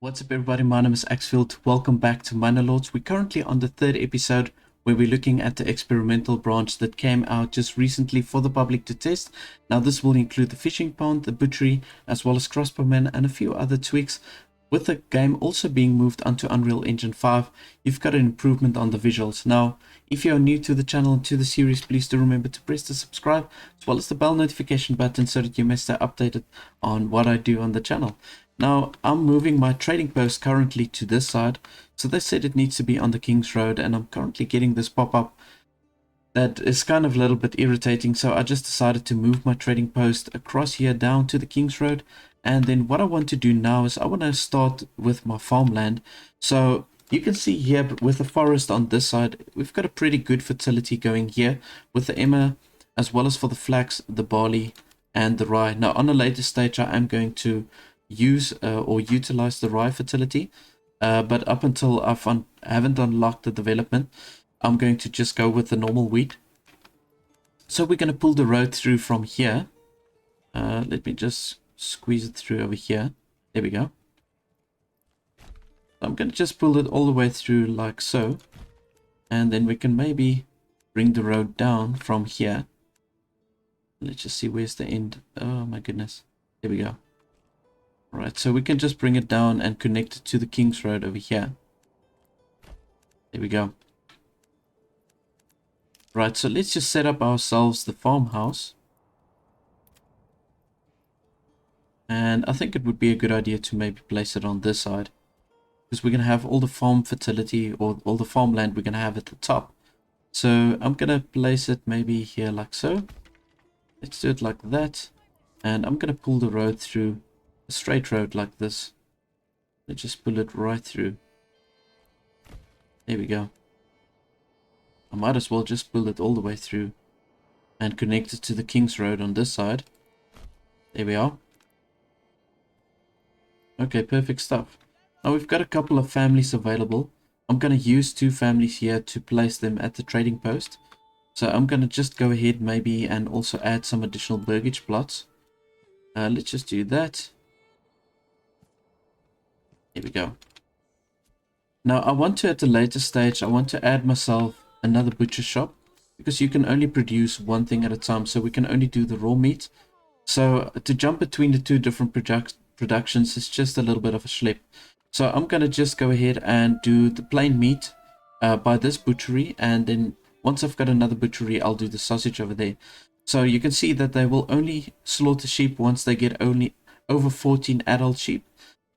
What's up everybody, my name is Axfield. Welcome back to Manor Lords. We're currently on the third episode where we're looking at the experimental branch that came out just recently for the public to test. Now this will include the fishing pond, the butchery, as well as crossbowmen and a few other tweaks. With the game also being moved onto Unreal Engine 5, you've got an improvement on the visuals. Now, if you are new to the channel and to the series, please do remember to press the subscribe as well as the bell notification button so that you may stay updated on what I do on the channel. Now, I'm moving my trading post currently to this side. So they said it needs to be on the King's Road, and I'm currently getting this pop-up that is kind of a little bit irritating. So I just decided to move my trading post across here down to the King's Road. And then what I want to do now is I want to start with my farmland. So you can see here with the forest on this side, we've got a pretty good fertility going here with the emmer, as well as for the flax, the barley, and the rye. Now on a later stage, I am going to use or utilize the rye fertility, but up until I haven't unlocked the development, I'm going to just go with the normal wheat. So we're going to pull the road through from here. Let me just squeeze it through over here. There we go. I'm going to just pull it all the way through like so, and then we can maybe bring the road down from here. Let's just see where's the end. Oh my goodness, there we go. Right, so we can just bring it down and connect it to the King's Road over here. There we go. Right, so let's just set up ourselves the farmhouse. And I think it would be a good idea to maybe place it on this side, because we're going to have all the farm fertility, or all the farmland we're going to have at the top. So I'm going to place it maybe here like so. Let's do it like that. And I'm going to pull the road through. A straight road like this. Let's just pull it right through. There we go. I might as well just pull it all the way through and connect it to the King's Road on this side. There we are. Okay, perfect stuff. Now we've got a couple of families available. I'm going to use two families here to place them at the trading post. So I'm going to just go ahead maybe and also add some additional Burgage plots. Let's just do that. Here we go. Now I want to, at a later stage, I want to add myself another butcher shop, because you can only produce one thing at a time, so we can only do the raw meat. So to jump between the two different productions is just a little bit of a schlep. So I'm going to just go ahead and do the plain meat by this butchery, and then once I've got another butchery, I'll do the sausage over there. So you can see that they will only slaughter sheep once they get only over 14 adult sheep.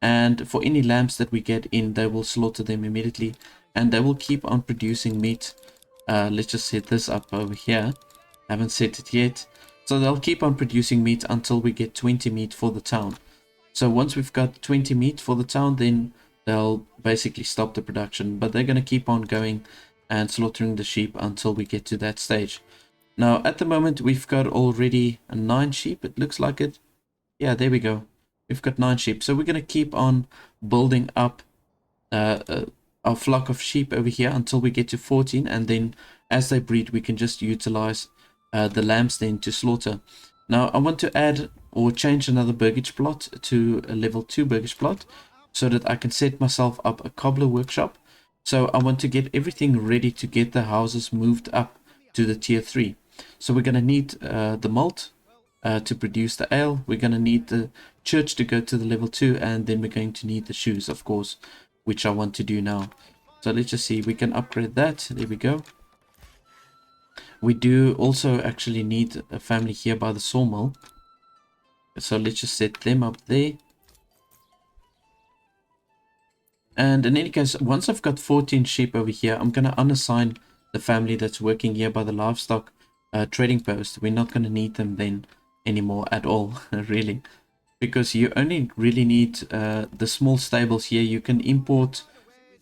And for any lambs that we get in, they will slaughter them immediately, and they will keep on producing meat. Let's just set this up over here. Haven't set it yet. So they'll keep on producing meat until we get 20 meat for the town. So once we've got 20 meat for the town, then they'll basically stop the production. But they're going to keep on going and slaughtering the sheep until we get to that stage. Now at the moment we've got already 9 sheep. It looks like it. Yeah, there we go. We've got 9 sheep, so we're going to keep on building up our flock of sheep over here until we get to 14, and then as they breed, we can just utilize the lambs then to slaughter. Now, I want to add or change another Burgage plot to a level 2 Burgage plot, so that I can set myself up a cobbler workshop. So I want to get everything ready to get the houses moved up to the tier 3. So we're going to need the malt to produce the ale. We're going to need the church to go to the level 2, and then we're going to need the shoes, of course, which I want to do now. So let's just see, we can upgrade that. There we go. We do also actually need a family here by the sawmill, so let's just set them up there. And in any case, once I've got 14 sheep over here, I'm going to unassign the family that's working here by the livestock trading post. We're not going to need them then anymore at all, really, because you only really need the small stables here. You can import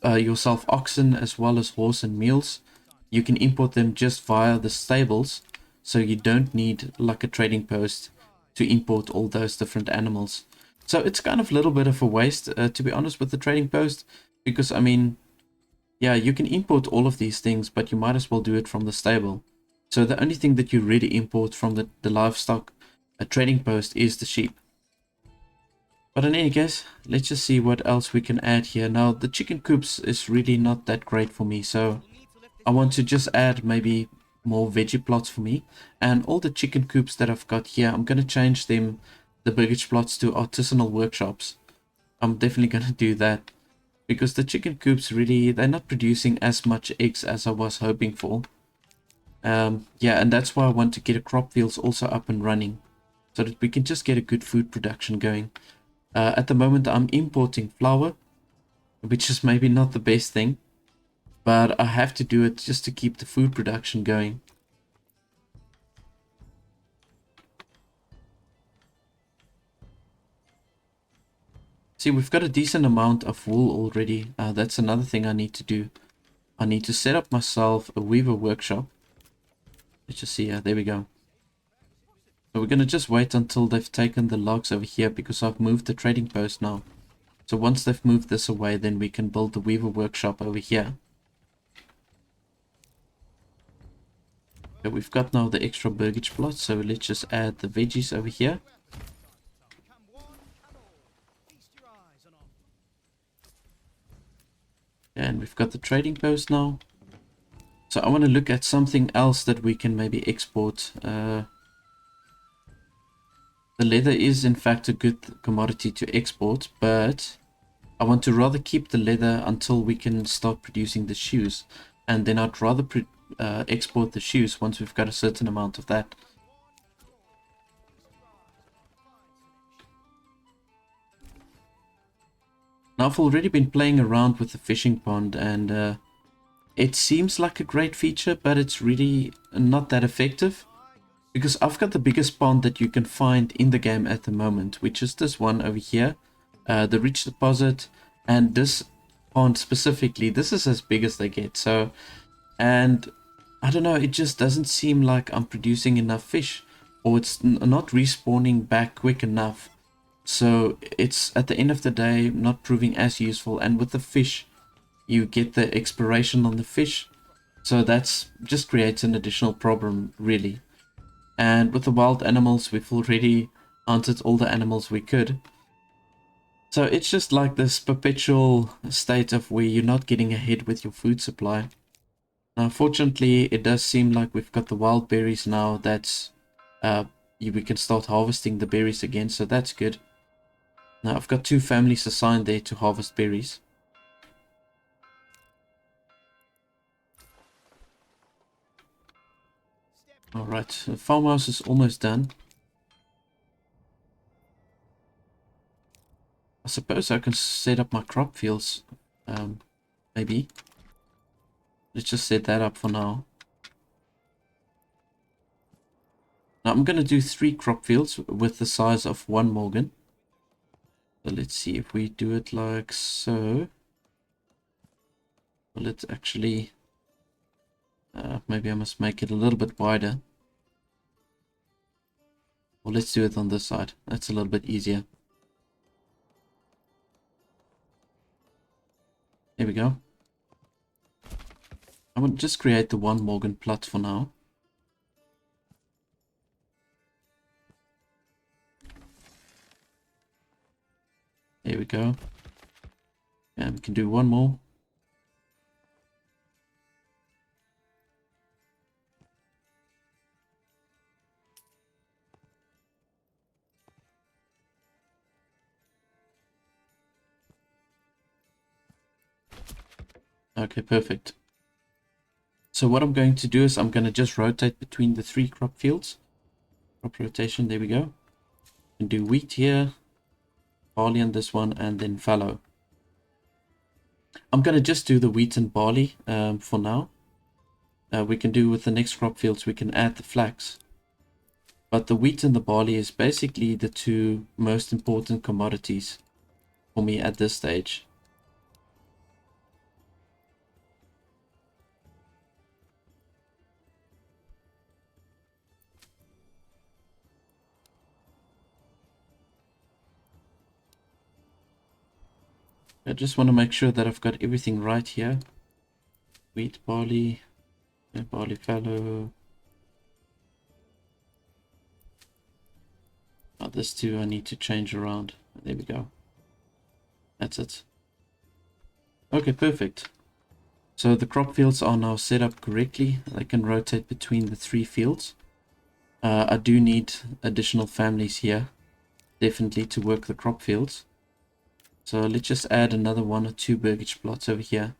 yourself oxen as well as horse and mules. You can import them just via the stables, so you don't need like a trading post to import all those different animals. So it's kind of a little bit of a waste, to be honest, with the trading post, because I mean, yeah, you can import all of these things, but you might as well do it from the stable. So the only thing that you really import from the livestock trading post is the sheep. But in any case, let's just see what else we can add here. Now, the chicken coops is really not that great for me, so I want to just add maybe more veggie plots for me. And all the chicken coops that I've got here, I'm going to change them, the Burgage plots, to artisanal workshops. I'm definitely going to do that. Because the chicken coops really, they're not producing as much eggs as I was hoping for. Yeah, and that's why I want to get a crop fields also up and running. So that we can just get a good food production going. At the moment, I'm importing flour, which is maybe not the best thing, but I have to do it just to keep the food production going. See, we've got a decent amount of wool already. That's another thing I need to do. I need to set up myself a weaver workshop. Let's just see, there we go. So we're going to just wait until they've taken the logs over here because I've moved the trading post now. So once they've moved this away, then we can build the weaver workshop over here. So we've got now the extra burgage plots, so let's just add the veggies over here. And we've got the trading post now. So I want to look at something else that we can maybe export. The leather is in fact a good commodity to export, but I want to rather keep the leather until we can start producing the shoes. And then I'd rather export the shoes once we've got a certain amount of that. Now I've already been playing around with the fishing pond, and it seems like a great feature, but it's really not that effective. Because I've got the biggest pond that you can find in the game at the moment, which is this one over here, the rich deposit, and this pond specifically, this is as big as they get. So, and I don't know, it just doesn't seem like I'm producing enough fish, or it's not respawning back quick enough. So it's at the end of the day not proving as useful, and with the fish, you get the expiration on the fish. So that's just creates an additional problem, really. And with the wild animals, we've already hunted all the animals we could. So it's just like this perpetual state of where you're not getting ahead with your food supply. Now, fortunately, it does seem like we've got the wild berries now. That's we can start harvesting the berries again, so that's good. Now, I've got 2 families assigned there to harvest berries. Alright, the farmhouse is almost done. I suppose I can set up my crop fields, maybe. Let's just set that up for now. Now I'm going to do 3 crop fields with the size of 1 Morgan. So let's see if we do it like so. Well, let's actually... maybe I must make it a little bit wider. Well, let's do it on this side. That's a little bit easier. There we go. I will just create the 1 Morgan plot for now. There we go. And we can do 1 more. Okay, perfect. So what I'm going to do is I'm going to just rotate between the 3 crop fields. Crop rotation, there we go. And do wheat here, barley on this one, and then fallow. I'm going to just do the wheat and barley for now. We can do with the next crop fields, we can add the flax. But the wheat and the barley is basically the 2 most important commodities for me at this stage. I just want to make sure that I've got everything right here. Wheat, barley, barley fallow. This 2 I need to change around. There we go. That's it. Okay, perfect. So the crop fields are now set up correctly. They can rotate between the 3 fields. I do need additional families here, definitely, to work the crop fields. So let's just add another 1 or 2 burgage plots over here.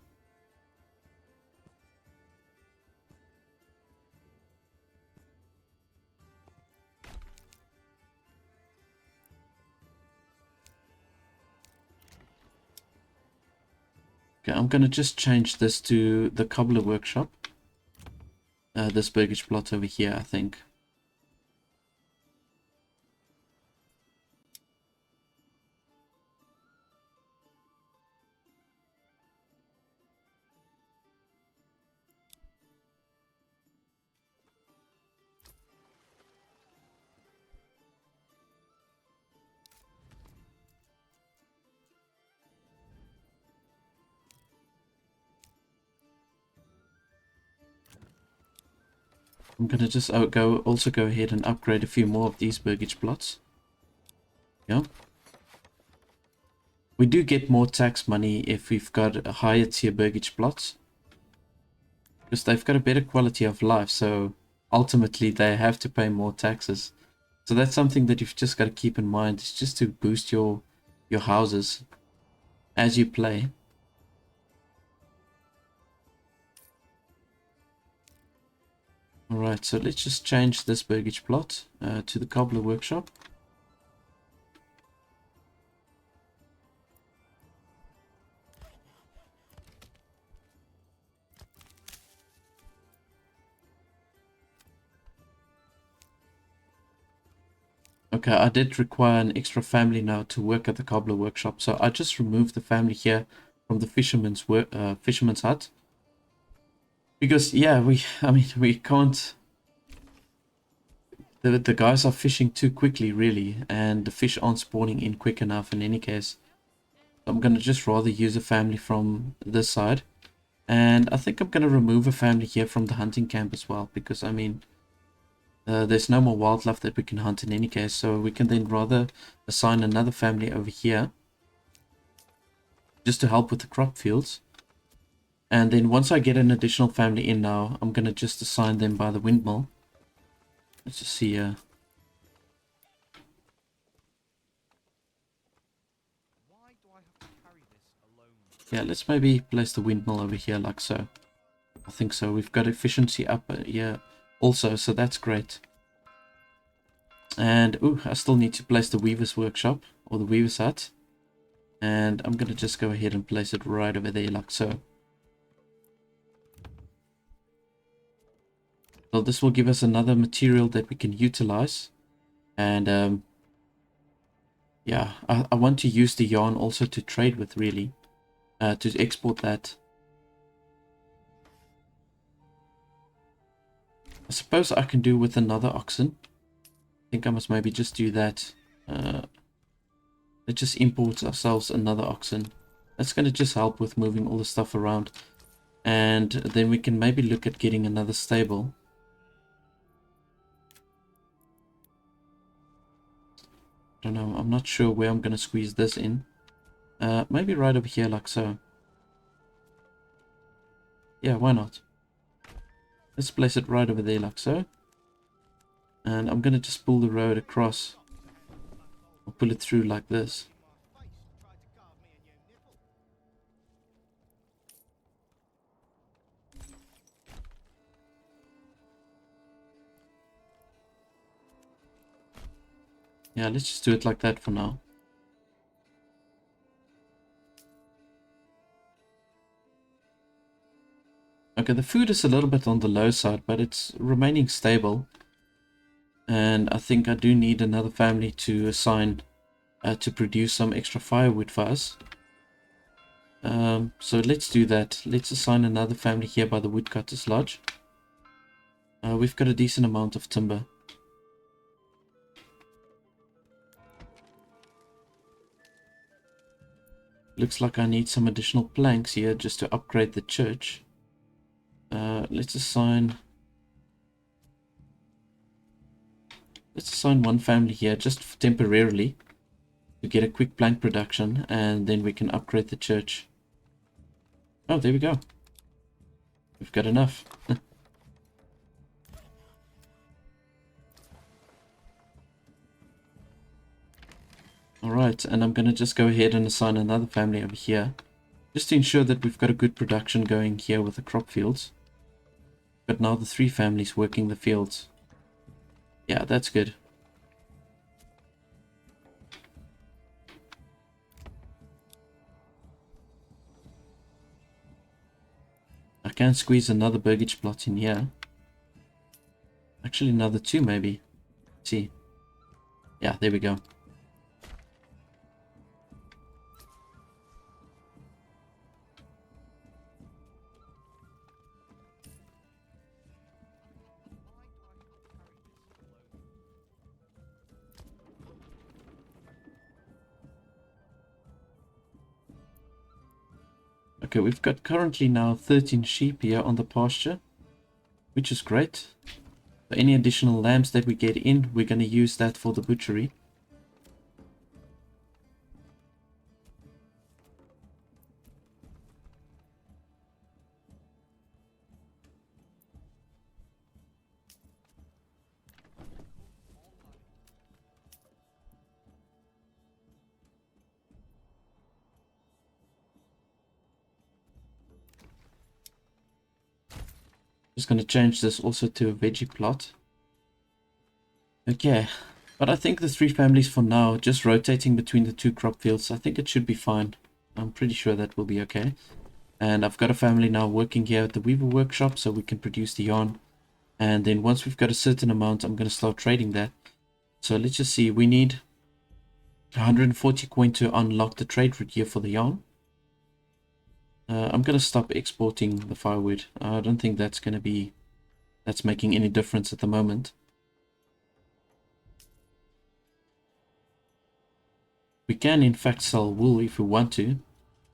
Okay, I'm going to just change this to the cobbler workshop. This burgage plot over here, I think. I'm going to just also go ahead and upgrade a few more of these burgage plots. Yeah. We do get more tax money if we've got a higher tier burgage plots, because they've got a better quality of life, so ultimately they have to pay more taxes. So that's something that you've just got to keep in mind. It's just to boost your houses as you play. Alright, so let's just change this burgage plot to the cobbler workshop. Okay, I did require an extra family now to work at the cobbler workshop, so I just removed the family here from the fisherman's hut. Because yeah, we can't. The guys are fishing too quickly, really, and the fish aren't spawning in quick enough in any case. So I'm gonna just rather use a family from this side, and I think I'm gonna remove a family here from the hunting camp as well, because I mean, there's no more wildlife that we can hunt in any case, so we can then rather assign another family over here just to help with the crop fields. And then once I get an additional family in now, I'm gonna just assign them by the windmill. Let's just see here. Yeah, let's maybe place the windmill over here like so. I think so. We've got efficiency up here also, so that's great. And ooh, I still need to place the weaver's workshop or the weaver's hut. And I'm gonna just go ahead and place it right over there like so. So this will give us another material that we can utilize. And yeah, I want to use the yarn also to trade with, really. To export that. I suppose I can do with another oxen. I think I must maybe just do that. Let's just import ourselves another oxen. That's going to just help with moving all the stuff around. And then we can maybe look at getting another stable. I don't know, I'm not sure where I'm going to squeeze this in. Maybe right over here like so. Yeah, why not? Let's place it right over there like so. And I'm going to just pull the road across. I'll pull it through like this. Yeah, let's just do it like that for now. Okay, the food is a little bit on the low side, but it's remaining stable. And I think I do need another family to assign to produce some extra firewood for us. So let's do that. Let's assign another family here by the woodcutter's lodge. We've got a decent amount of timber. Looks like I need some additional planks here just to upgrade the church. Let's assign one family here just temporarily to get a quick plank production, and then we can upgrade the church. Oh, there we go. We've got enough. Alright, and I'm going to just go ahead and assign another family over here, just to ensure that we've got a good production going here with the crop fields. But now the 3 families working the fields. Yeah, that's good. I can squeeze another Burgage plot in here. Actually, another 2 maybe. Let's see. Yeah, there we go. Okay, we've got currently now 13 sheep here on the pasture, which is great. So any additional lambs that we get in, we're going to use that for the butchery. Just going to change this also to a veggie plot. Okay, but I think the 3 families for now, just rotating between the 2 crop fields, I think it should be fine. I'm pretty sure that will be okay. And I've got a family now working here at the Weaver Workshop, so we can produce the yarn. And then once we've got a certain amount, I'm going to start trading that. So let's just see, we need 140 coin to unlock the trade route here for the yarn. I'm going to stop exporting the firewood. I don't think that's making any difference at the moment. We can in fact sell wool if we want to.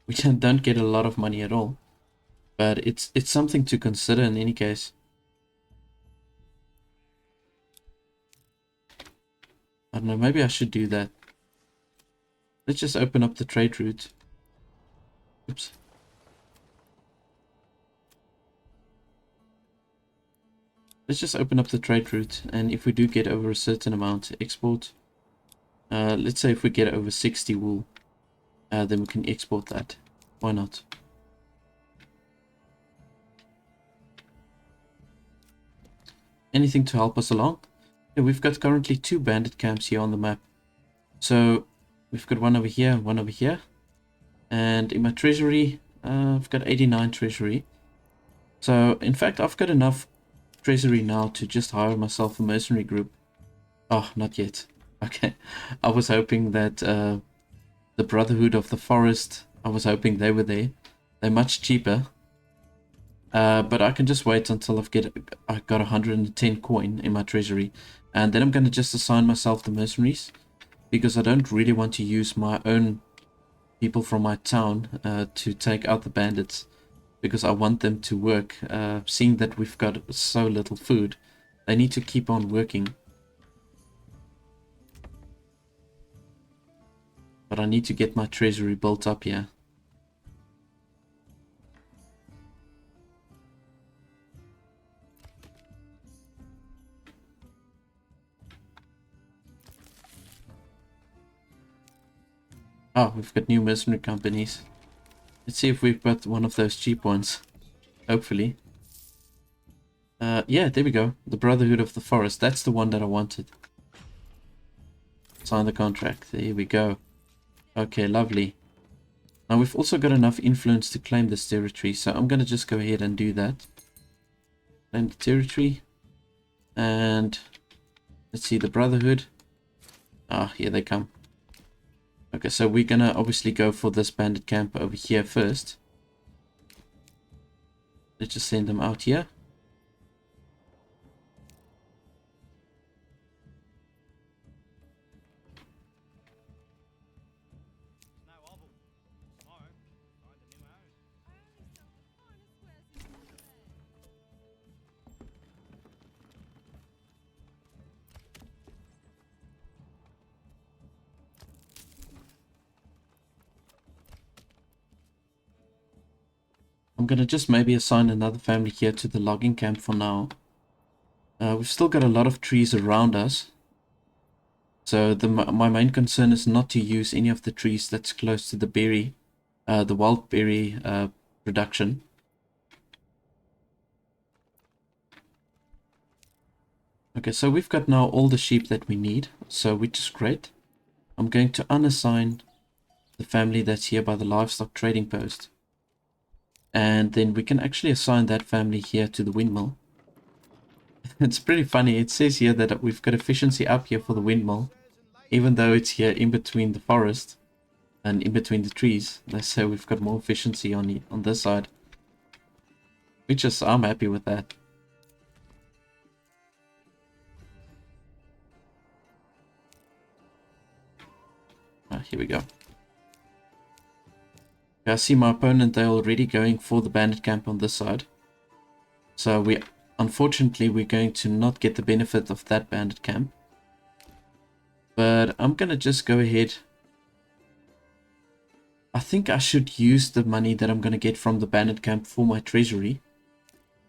We don't get a lot of money at all, but it's something to consider in any case. I don't know, maybe I should do that. Let's just open up the trade route. Oops. Let's just open up the trade route, and if we do get over a certain amount, export. Let's say if we get over 60 wool, then we can export that. Why not? Anything to help us along? Yeah, we've got currently 2 bandit camps here on the map. So we've got one over here and one over here. And in my treasury, I've got 89 treasury. So in fact, I've got enough treasury now to just hire myself a mercenary group. Oh, not yet. Okay. I was hoping that the Brotherhood of the Forest, I was hoping they were there. They're much cheaper. But I can just wait until I got 110 coin in my treasury. And then I'm going to just assign myself the mercenaries. Because I don't really want to use my own people from my town to take out the bandits. Because I want them to work. Seeing that we've got so little food, they need to keep on working. But I need to get my treasury built up here. Oh, we've got new mercenary companies. Let's see if we've got one of those cheap ones. Hopefully. Yeah, there we go. The Brotherhood of the Forest. That's the one that I wanted. Sign the contract. There we go. Okay, lovely. Now we've also got enough influence to claim this territory, so I'm going to just go ahead and do that. Claim the territory. And let's see, the Brotherhood. Ah, here they come. Okay, so we're going to obviously go for this bandit camp over here first. Let's just send them out here. I'm going to just maybe assign another family here to the logging camp for now. We've still got a lot of trees around us. So my main concern is not to use any of the trees that's close to the wild berry production. Okay, so we've got now all the sheep that we need, so which is great. I'm going to unassign the family that's here by the livestock trading post. And then we can actually assign that family here to the windmill. It's pretty funny. It says here that we've got efficiency up here for the windmill, even though it's here in between the forest and in between the trees. They say we've got more efficiency on this side, which is, I'm happy with that. Here we go. I see my opponent, they're already going for the bandit camp on this side. So unfortunately, we're going to not get the benefit of that bandit camp. But I'm going to just go ahead. I think I should use the money that I'm going to get from the bandit camp for my treasury.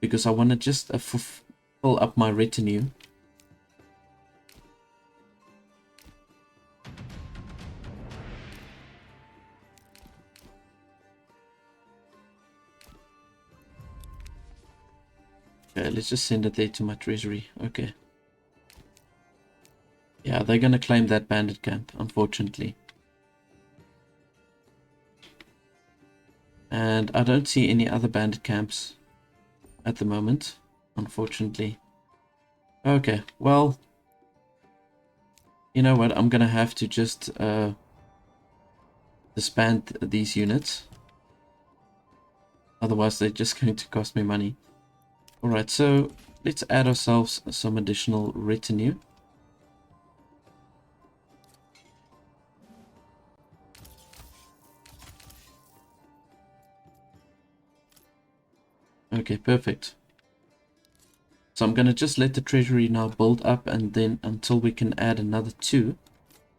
Because I want to just fill up my retinue. Okay, let's just send it there to my treasury. Okay. Yeah, they're going to claim that bandit camp, unfortunately. And I don't see any other bandit camps at the moment, unfortunately. Okay, well, you know what? I'm going to have to just disband these units. Otherwise, they're just going to cost me money. Alright, so let's add ourselves some additional retinue. Okay, perfect. So I'm going to just let the treasury now build up, and then until we can add another 2.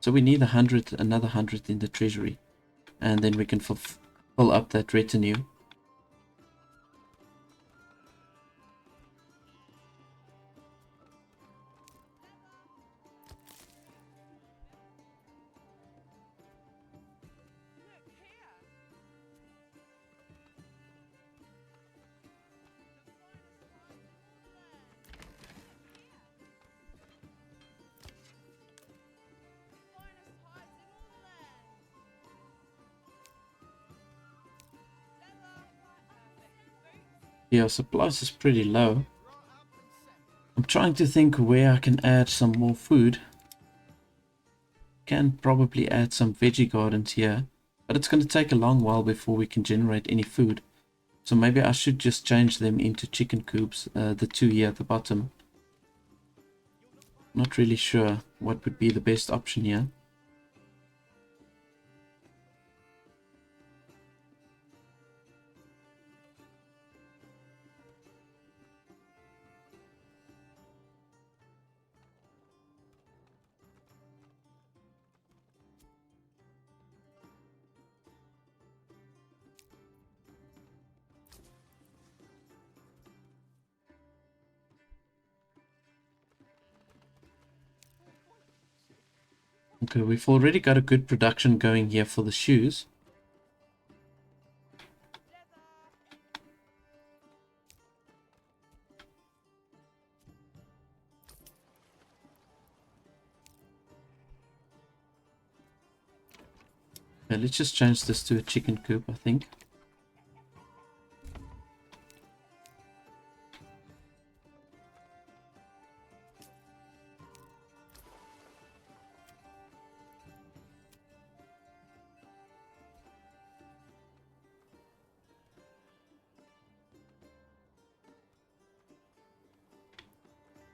So we need another 100 in the treasury. And then we can fill up that retinue. Yeah, supplies is pretty low. I'm trying to think where I can add some more food. Can probably add some veggie gardens here, but it's going to take a long while before we can generate any food. So maybe I should just change them into chicken coops, the 2 here at the bottom. Not really sure what would be the best option here. Okay, we've already got a good production going here for the shoes. Okay, let's just change this to a chicken coop, I think.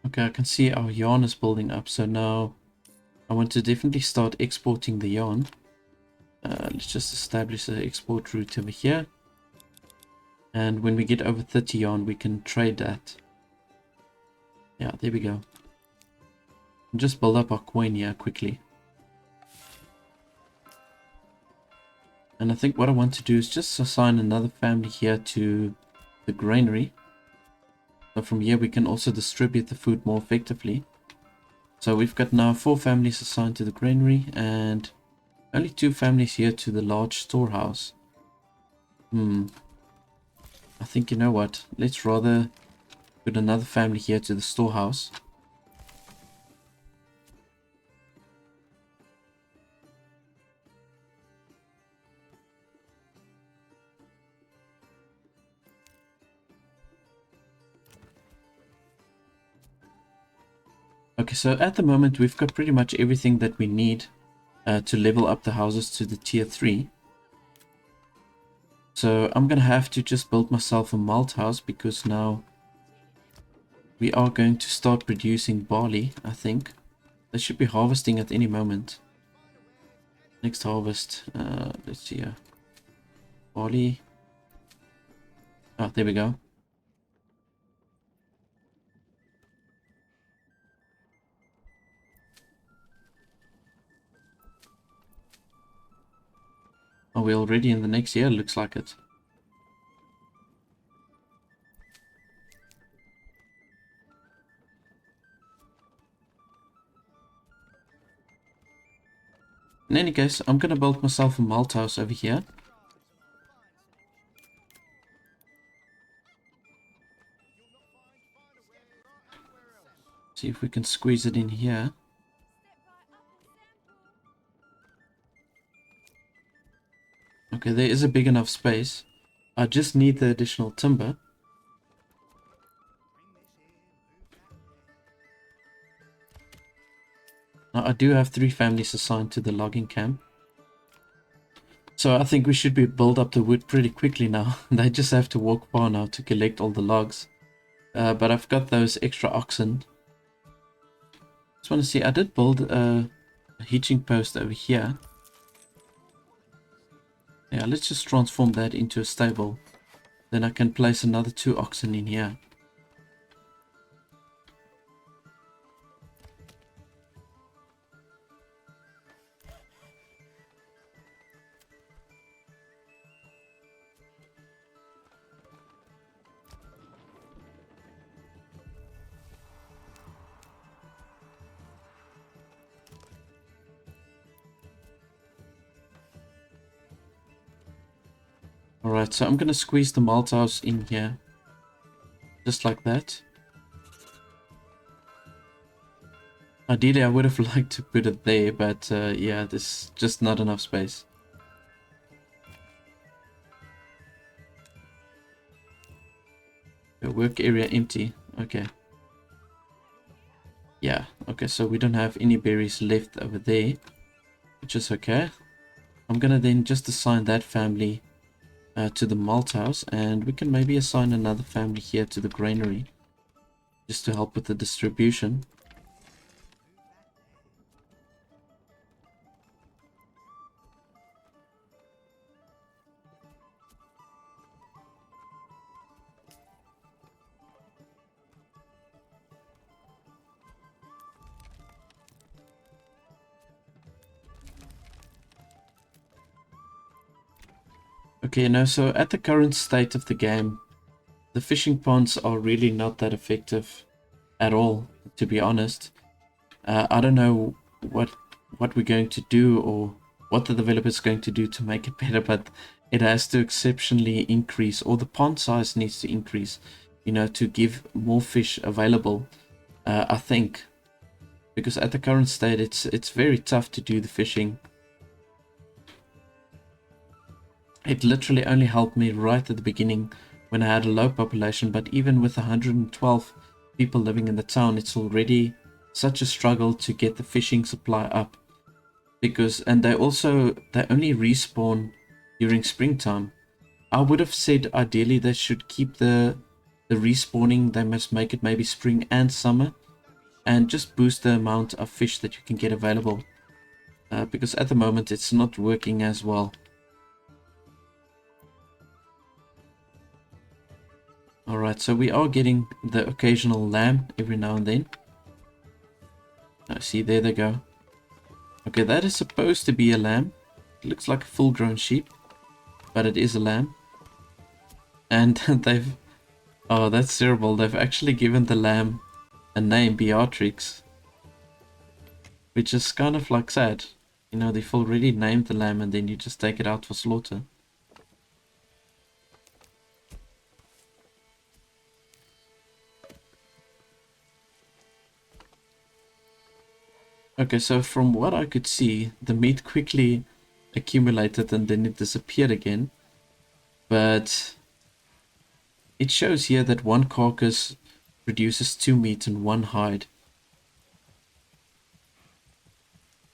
Okay, I can see our yarn is building up, so now I want to definitely start exporting the yarn. Let's just establish an export route over here. And when we get over 30 yarn, we can trade that. Yeah, there we go. And just build up our coin here quickly. And I think what I want to do is just assign another family here to the granary. So from here we can also distribute the food more effectively. So we've got now 4 families assigned to the granary and only 2 families here to the large storehouse. I think, you know what, let's rather put another family here to the storehouse. Okay, so at the moment we've got pretty much everything that we need to level up the houses to the tier 3. So I'm gonna have to just build myself a Malthouse because now we are going to start producing barley, I think. They should be harvesting at any moment. Next harvest, let's see here. Barley. Oh, there we go. Are we already in the next year? Looks like it. In any case, I'm gonna build myself a Malthouse over here. See if we can squeeze it in here. Okay, there is a big enough space. I just need the additional timber. Now, I do have 3 families assigned to the logging camp. So I think we should be build up the wood pretty quickly now. They just have to walk far now to collect all the logs. But I've got those extra oxen. Just want to see, I did build a hitching post over here. Yeah, let's just transform that into a stable. Then I can place another 2 oxen in here. Alright, so I'm going to squeeze the Malthouse in here. Just like that. Ideally, I would have liked to put it there, but yeah, there's just not enough space. The work area empty. Okay. Yeah, okay, so we don't have any berries left over there, which is okay. I'm gonna then just assign that family to the Malthouse, and we can maybe assign another family here to the granary, just to help with the distribution. Okay, now so at the current state of the game, the fishing ponds are really not that effective at all, to be honest. I don't know what we're going to do or what the developer is going to do to make it better, but it has to exceptionally increase, or the pond size needs to increase, you know, to give more fish available, I think. Because at the current state, it's very tough to do the fishing. It literally only helped me right at the beginning when I had a low population, but even with 112 people living in the town, it's already such a struggle to get the fishing supply up. Because, and they only respawn during springtime. I would have said ideally they should keep the respawning, they must make it maybe spring and summer, and just boost the amount of fish that you can get available. Because at the moment it's not working as well. Alright, so we are getting the occasional lamb every now and then. See, there they go. Okay, that is supposed to be a lamb. It looks like a full-grown sheep. but it is a lamb. And they've... Oh, that's terrible. They've actually given the lamb a name, Beatrix. Which is kind of like sad. You know, they've already named the lamb and then you just take it out for slaughter. Okay, so from what I could see, the meat quickly accumulated and then it disappeared again. But it shows here that one carcass produces 2 meat and 1 hide.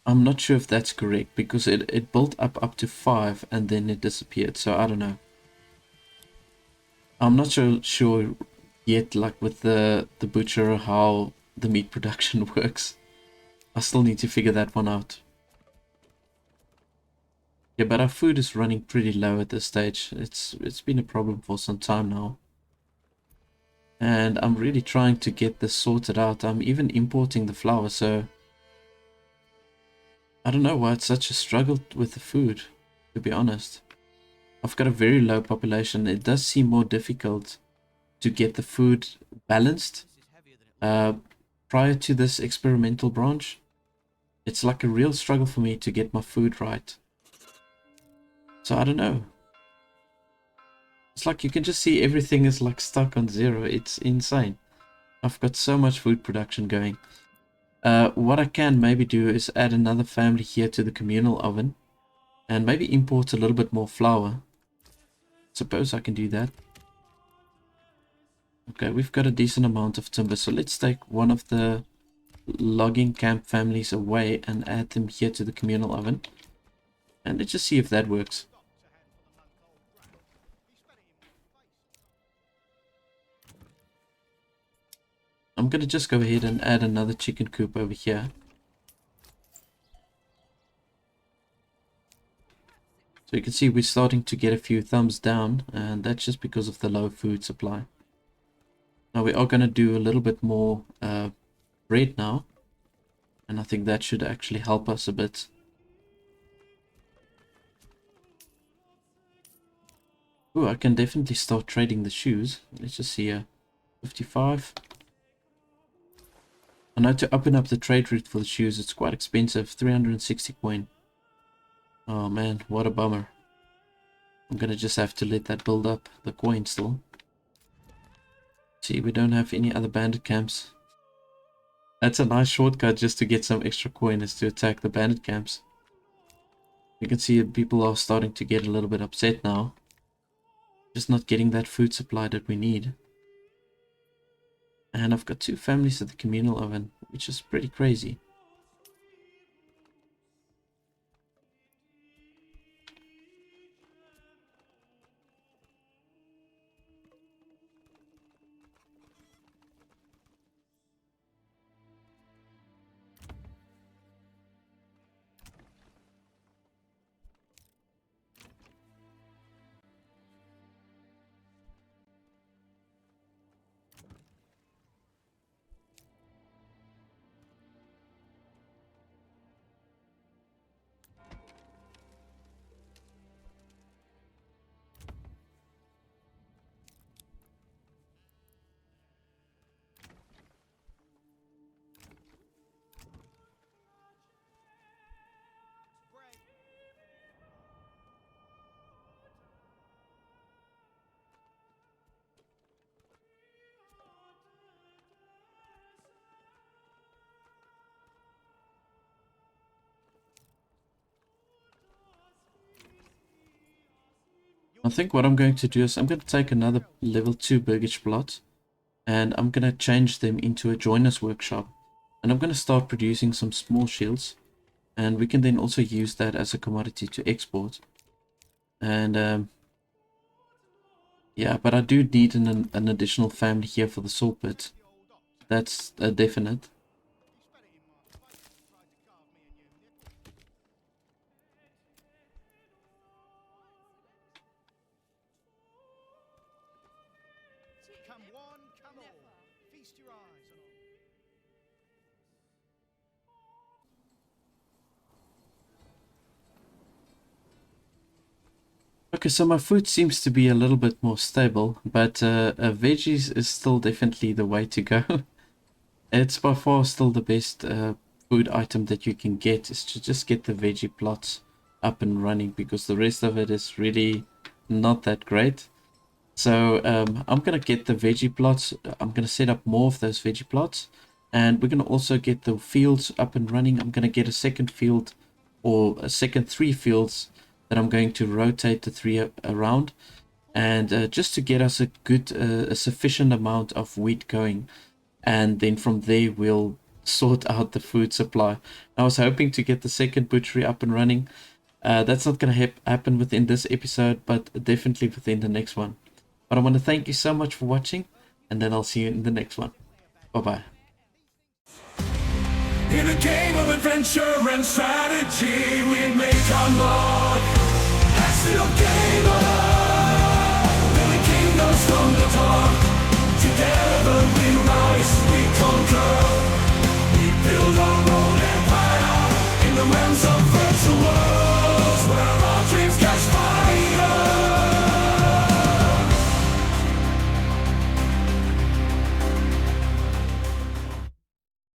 I'm not sure if that's correct because it built up to 5 and then it disappeared, so I don't know. I'm not sure yet, like with the butcher, how the meat production works. I still need to figure that one out. Yeah, but our food is running pretty low at this stage. It's been a problem for some time now. And I'm really trying to get this sorted out. I'm even importing the flour, so I don't know why it's such a struggle with the food, to be honest. I've got a very low population. It does seem more difficult to get the food balanced prior to this experimental branch. It's like a real struggle for me to get my food right. So I don't know. It's like you can just see everything is like stuck on 0. It's insane. I've got so much food production going. What I can maybe do is add another family here to the communal oven. And maybe import a little bit more flour. Suppose I can do that. Okay, we've got a decent amount of timber. So let's take one of the logging camp families away and add them here to the communal oven. And let's just see if that works. I'm going to just go ahead and add another chicken coop over here. So you can see we're starting to get a few thumbs down, and that's just because of the low food supply. Now we are going to do a little bit more bread now, and I think that should actually help us a bit. Oh, I can definitely start trading the shoes. Let's just see here. 55. I know to open up the trade route for the shoes, it's quite expensive. 360 coin. Oh man, what a bummer. I'm gonna just have to let that build up the coin still. See, we don't have any other bandit camps. That's a nice shortcut just to get some extra coin, is to attack the bandit camps. You can see people are starting to get a little bit upset now. Just not getting that food supply that we need. And I've got 2 families at the communal oven, which is pretty crazy. I think what I'm going to do is I'm going to take another level 2 Burgage plot, and I'm going to change them into a joiner's workshop. And I'm going to start producing some small shields, and we can then also use that as a commodity to export. And yeah, but I do need an additional family here for the saw pit. That's a definite. Okay, so my food seems to be a little bit more stable, but veggies is still definitely the way to go. It's by far still the best food item that you can get, is to just get the veggie plots up and running, because the rest of it is really not that great. So I'm going to get the veggie plots. I'm going to set up more of those veggie plots. And we're going to also get the fields up and running. I'm going to get a second field, or a second 3 fields that I'm going to rotate the 3 around. And just to get us a good, a sufficient amount of wheat going. And then from there we'll sort out the food supply. I was hoping to get the second butchery up and running. That's not going to happen within this episode, but definitely within the next one. But I want to thank you so much for watching, and then I'll see you in the next one. Bye-bye. In a game of adventure and strategy, we make our mark. That's the game of